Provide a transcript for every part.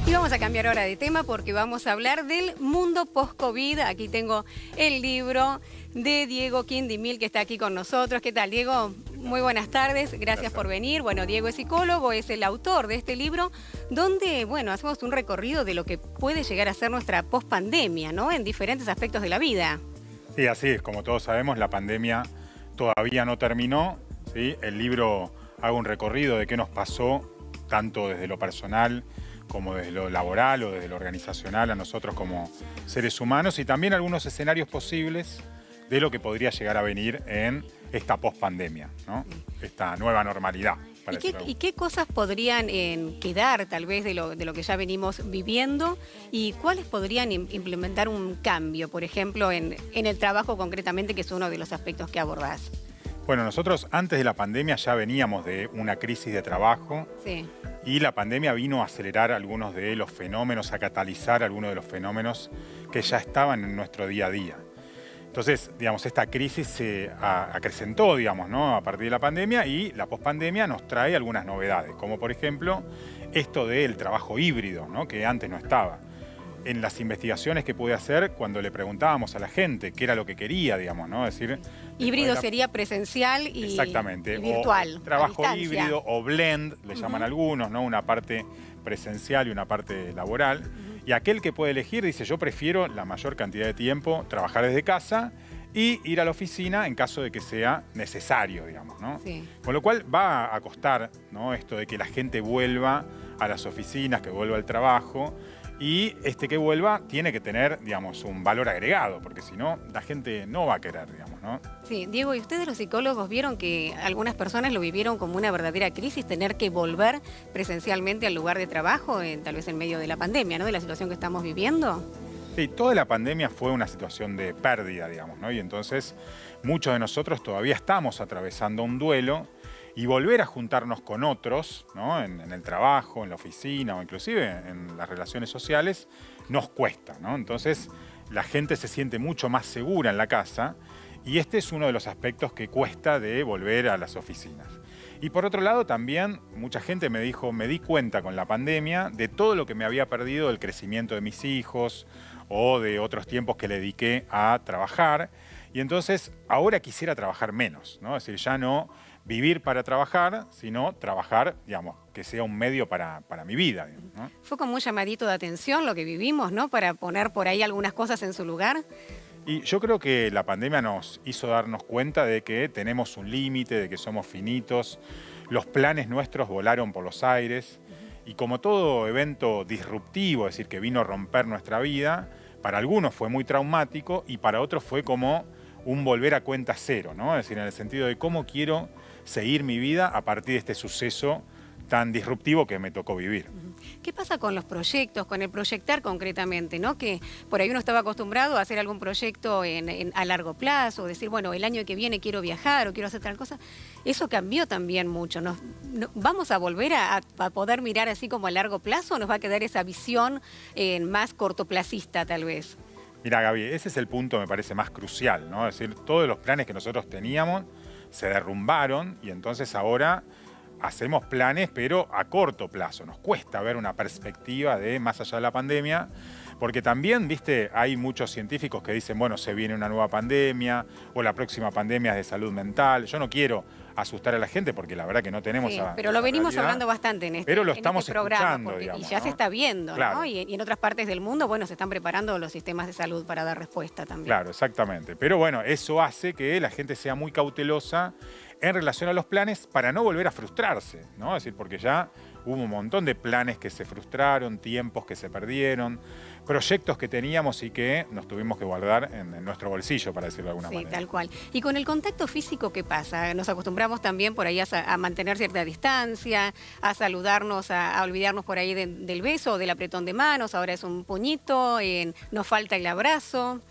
Y vamos a cambiar ahora de tema porque vamos a hablar del mundo post-COVID. Aquí tengo el libro de Diego Quindimil, que está aquí con nosotros. ¿Qué tal, Diego? Muy buenas tardes, gracias por venir. Bueno, Diego es psicólogo, es el autor de este libro, donde, bueno, hacemos un recorrido de lo que puede llegar a ser nuestra post-pandemia, ¿no? En diferentes aspectos de la vida. Sí, así es. Como todos sabemos, la pandemia todavía no terminó, ¿sí? El libro hace un recorrido de qué nos pasó, tanto desde lo personal como desde lo laboral o desde lo organizacional a nosotros como seres humanos, y también algunos escenarios posibles de lo que podría llegar a venir en esta pospandemia, ¿no? Esta nueva normalidad. ¿Y qué cosas podrían quedar tal vez de lo que ya venimos viviendo y cuáles podrían implementar un cambio, por ejemplo, en el trabajo concretamente, que es uno de los aspectos que abordás? Bueno, nosotros antes de la pandemia ya veníamos de una crisis de trabajo. Sí. Y la pandemia vino a acelerar algunos de los fenómenos, a catalizar algunos de los fenómenos que ya estaban en nuestro día a día. Entonces, digamos, esta crisis se acrecentó, digamos, ¿no? A partir de la pandemia, y la pospandemia nos trae algunas novedades, como por ejemplo esto del trabajo híbrido, ¿no? Que antes no estaba. En las investigaciones que pude hacer, cuando le preguntábamos a la gente qué era lo que quería, digamos, ¿no? Es decir, híbrido sería presencial y, exactamente, y virtual. O trabajo híbrido o blend, le llaman algunos, ¿no? Una parte presencial y una parte laboral. Y aquel que puede elegir dice, yo prefiero la mayor cantidad de tiempo trabajar desde casa y ir a la oficina en caso de que sea necesario, digamos, ¿no? Sí. Con lo cual va a costar, ¿no? Esto de que la gente vuelva a las oficinas, que vuelva al trabajo. Y que vuelva tiene que tener, digamos, un valor agregado, porque si no, la gente no va a querer, digamos, ¿no? Sí, Diego, ¿y ustedes los psicólogos vieron que algunas personas lo vivieron como una verdadera crisis, tener que volver presencialmente al lugar de trabajo, tal vez en medio de la pandemia, ¿no? De la situación que estamos viviendo? Sí, toda la pandemia fue una situación de pérdida, digamos, ¿no? Y entonces muchos de nosotros todavía estamos atravesando un duelo. Y volver a juntarnos con otros, ¿no? En el trabajo, en la oficina o inclusive en las relaciones sociales, nos cuesta, ¿no? Entonces la gente se siente mucho más segura en la casa, y este es uno de los aspectos que cuesta de volver a las oficinas. Y por otro lado también mucha gente me dijo, me di cuenta con la pandemia de todo lo que me había perdido del crecimiento de mis hijos o de otros tiempos que le dediqué a trabajar, y entonces ahora quisiera trabajar menos, ¿no? Es decir, ya no vivir para trabajar, sino trabajar, digamos, que sea un medio para mi vida, digamos, ¿no? Fue como un llamadito de atención lo que vivimos, ¿no? Para poner por ahí algunas cosas en su lugar. Y yo creo que la pandemia nos hizo darnos cuenta de que tenemos un límite, de que somos finitos. Los planes nuestros volaron por los aires. Y como todo evento disruptivo, es decir, que vino a romper nuestra vida, para algunos fue muy traumático y para otros fue como un volver a cuenta cero, ¿no? Es decir, en el sentido de cómo quiero seguir mi vida a partir de este suceso tan disruptivo que me tocó vivir. ¿Qué pasa con los proyectos, con el proyectar concretamente, ¿no? Que por ahí uno estaba acostumbrado a hacer algún proyecto a largo plazo, decir, bueno, el año que viene quiero viajar o quiero hacer tal cosa. Eso cambió también mucho. ¿Vamos a volver a poder mirar así como a largo plazo o nos va a quedar esa visión más cortoplacista tal vez? Mira, Gaby, ese es el punto, me parece, más crucial, ¿no? Es decir, todos los planes que nosotros teníamos se derrumbaron y entonces ahora hacemos planes, pero a corto plazo. Nos cuesta ver una perspectiva de más allá de la pandemia, porque también, viste, hay muchos científicos que dicen, bueno, se viene una nueva pandemia o la próxima pandemia es de salud mental. Yo no quiero asustar a la gente porque la verdad que no tenemos pero lo venimos hablando bastante en este, pero lo en estamos este programa, escuchando, digamos, y ya ¿no? se está viendo, claro. ¿no? Y en otras partes del mundo, bueno, se están preparando los sistemas de salud para dar respuesta también. Claro, exactamente. Pero bueno, eso hace que la gente sea muy cautelosa en relación a los planes para no volver a frustrarse, ¿no? Es decir, porque ya hubo un montón de planes que se frustraron, tiempos que se perdieron, proyectos que teníamos y que nos tuvimos que guardar en nuestro bolsillo, para decirlo de alguna manera. Sí, tal cual. Y con el contacto físico, ¿qué pasa? Nos acostumbramos también por ahí a mantener cierta distancia, a saludarnos, a olvidarnos por ahí del beso o del apretón de manos, ahora es un puñito, nos falta el abrazo.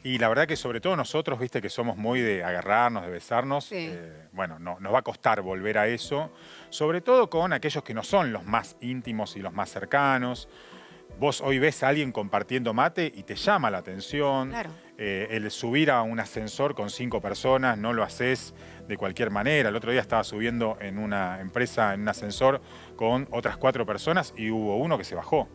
Y la verdad que sobre todo nosotros, viste, que somos muy de agarrarnos, de besarnos, Sí. bueno, nos va a costar volver a eso, sobre todo con aquellos que no son los más íntimos y los más cercanos. Vos hoy ves a alguien compartiendo mate y te llama la atención. Claro. El subir a un ascensor con 5 personas no lo haces de cualquier manera. El otro día estaba subiendo en una empresa, en un ascensor, con otras 4 personas y hubo uno que se bajó.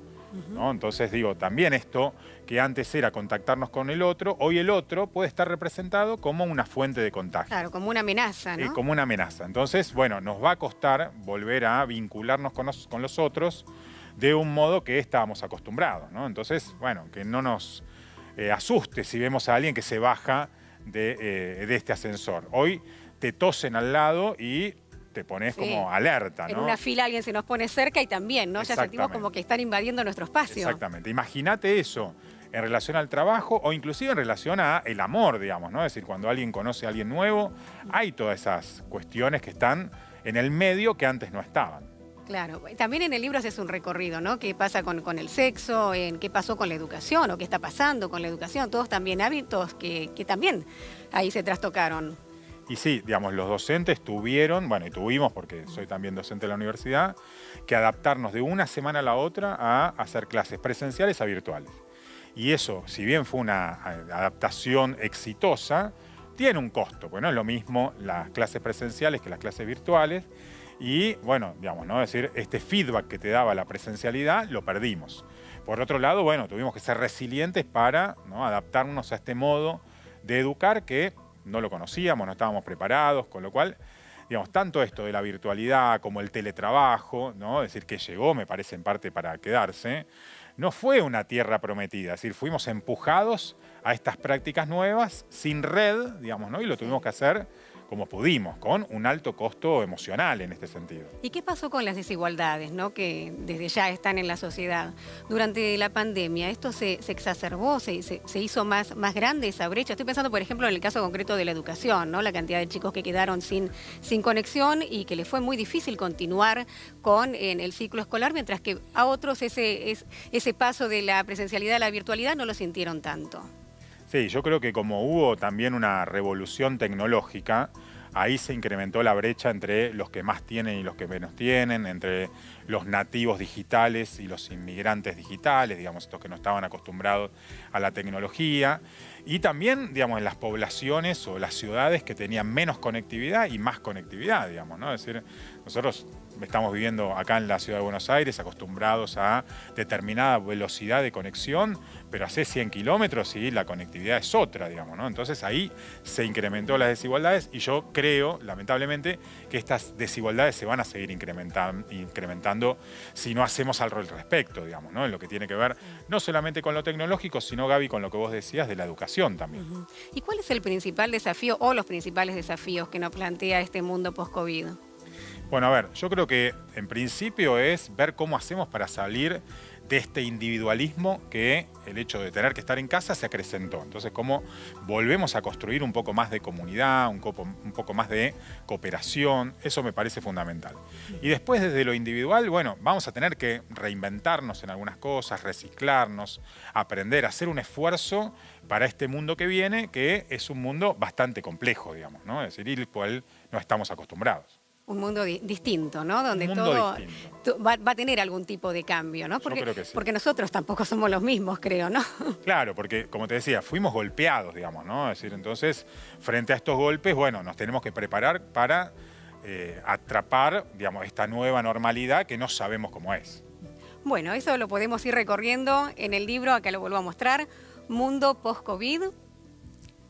¿no? Entonces digo, también esto que antes era contactarnos con el otro, hoy el otro puede estar representado como una fuente de contagio. Claro, como una amenaza, ¿no? Como una amenaza. Entonces, bueno, nos va a costar volver a vincularnos con los otros de un modo que estábamos acostumbrados, ¿no? Entonces, bueno, que no nos asuste si vemos a alguien que se baja de este ascensor. Hoy te tosen al lado y te pones como alerta, ¿no? En una fila alguien se nos pone cerca y también, ¿no? Ya sentimos como que están invadiendo nuestro espacio. Exactamente. Imagínate eso en relación al trabajo o inclusive en relación al amor, digamos, ¿no? Es decir, cuando alguien conoce a alguien nuevo, hay todas esas cuestiones que están en el medio que antes no estaban. Claro, también en el libro haces un recorrido, ¿no? ¿Qué pasa con el sexo? ¿Qué pasó con la educación? ¿O qué está pasando con la educación? Todos también hábitos que también ahí se trastocaron. Y sí, digamos, los docentes tuvieron, bueno, y tuvimos, porque soy también docente de la universidad, que adaptarnos de una semana a la otra a hacer clases presenciales a virtuales. Y eso, si bien fue una adaptación exitosa, tiene un costo, porque no es lo mismo las clases presenciales que las clases virtuales. Y bueno, digamos, ¿no? Es decir, este feedback que te daba la presencialidad lo perdimos. Por otro lado, bueno, tuvimos que ser resilientes para, ¿no?, adaptarnos a este modo de educar que no lo conocíamos, no estábamos preparados, con lo cual, digamos, tanto esto de la virtualidad como el teletrabajo, ¿no? Es decir, que llegó, me parece, en parte para quedarse, no fue una tierra prometida, es decir, fuimos empujados a estas prácticas nuevas sin red, digamos, ¿no? Y lo tuvimos que hacer como pudimos, con un alto costo emocional en este sentido. ¿Y qué pasó con las desigualdades, ¿no?, que desde ya están en la sociedad? Durante la pandemia, ¿esto se exacerbó, se hizo más grande esa brecha? Estoy pensando, por ejemplo, en el caso concreto de la educación, ¿no? La cantidad de chicos que quedaron sin conexión y que les fue muy difícil continuar en el ciclo escolar, mientras que a otros ese paso de la presencialidad a la virtualidad no lo sintieron tanto. Sí, yo creo que como hubo también una revolución tecnológica, ahí se incrementó la brecha entre los que más tienen y los que menos tienen, entre los nativos digitales y los inmigrantes digitales, digamos, estos que no estaban acostumbrados a la tecnología, y también, digamos, en las poblaciones o las ciudades que tenían menos conectividad y más conectividad, digamos, ¿no? Es decir, nosotros estamos viviendo acá en la ciudad de Buenos Aires acostumbrados a determinada velocidad de conexión, pero hace 100 kilómetros y la conectividad es otra, digamos, ¿no? Entonces ahí se incrementó las desigualdades y yo creo, lamentablemente, que estas desigualdades se van a seguir incrementando si no hacemos algo al respecto, digamos, ¿no? En lo que tiene que ver no solamente con lo tecnológico, sino, Gaby, con lo que vos decías de la educación también. ¿Y cuál es el principal desafío o los principales desafíos que nos plantea este mundo post-COVID? Bueno, a ver, yo creo que en principio es ver cómo hacemos para salir de este individualismo que el hecho de tener que estar en casa se acrecentó. Entonces, cómo volvemos a construir un poco más de comunidad, un poco más de cooperación, eso me parece fundamental. Y después, desde lo individual, bueno, vamos a tener que reinventarnos en algunas cosas, reciclarnos, aprender, hacer un esfuerzo para este mundo que viene, que es un mundo bastante complejo, digamos, ¿no? Es decir, el cual no estamos acostumbrados. Un mundo distinto, ¿no? Donde todo va a tener algún tipo de cambio, ¿no? Porque, yo creo que sí. Porque nosotros tampoco somos los mismos, creo, ¿no? Claro, porque, como te decía, fuimos golpeados, digamos, ¿no? Es decir, entonces, frente a estos golpes, bueno, nos tenemos que preparar para atrapar, digamos, esta nueva normalidad que no sabemos cómo es. Bueno, eso lo podemos ir recorriendo en el libro, acá lo vuelvo a mostrar, Mundo Post-COVID.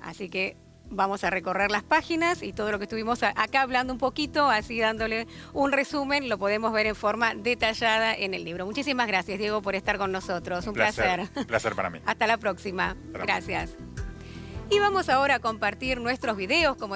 Así que vamos a recorrer las páginas y todo lo que estuvimos acá hablando un poquito, así dándole un resumen, lo podemos ver en forma detallada en el libro. Muchísimas gracias, Diego, por estar con nosotros. Un placer. Un placer para mí. Hasta la próxima. Gracias. Y vamos ahora a compartir nuestros videos, como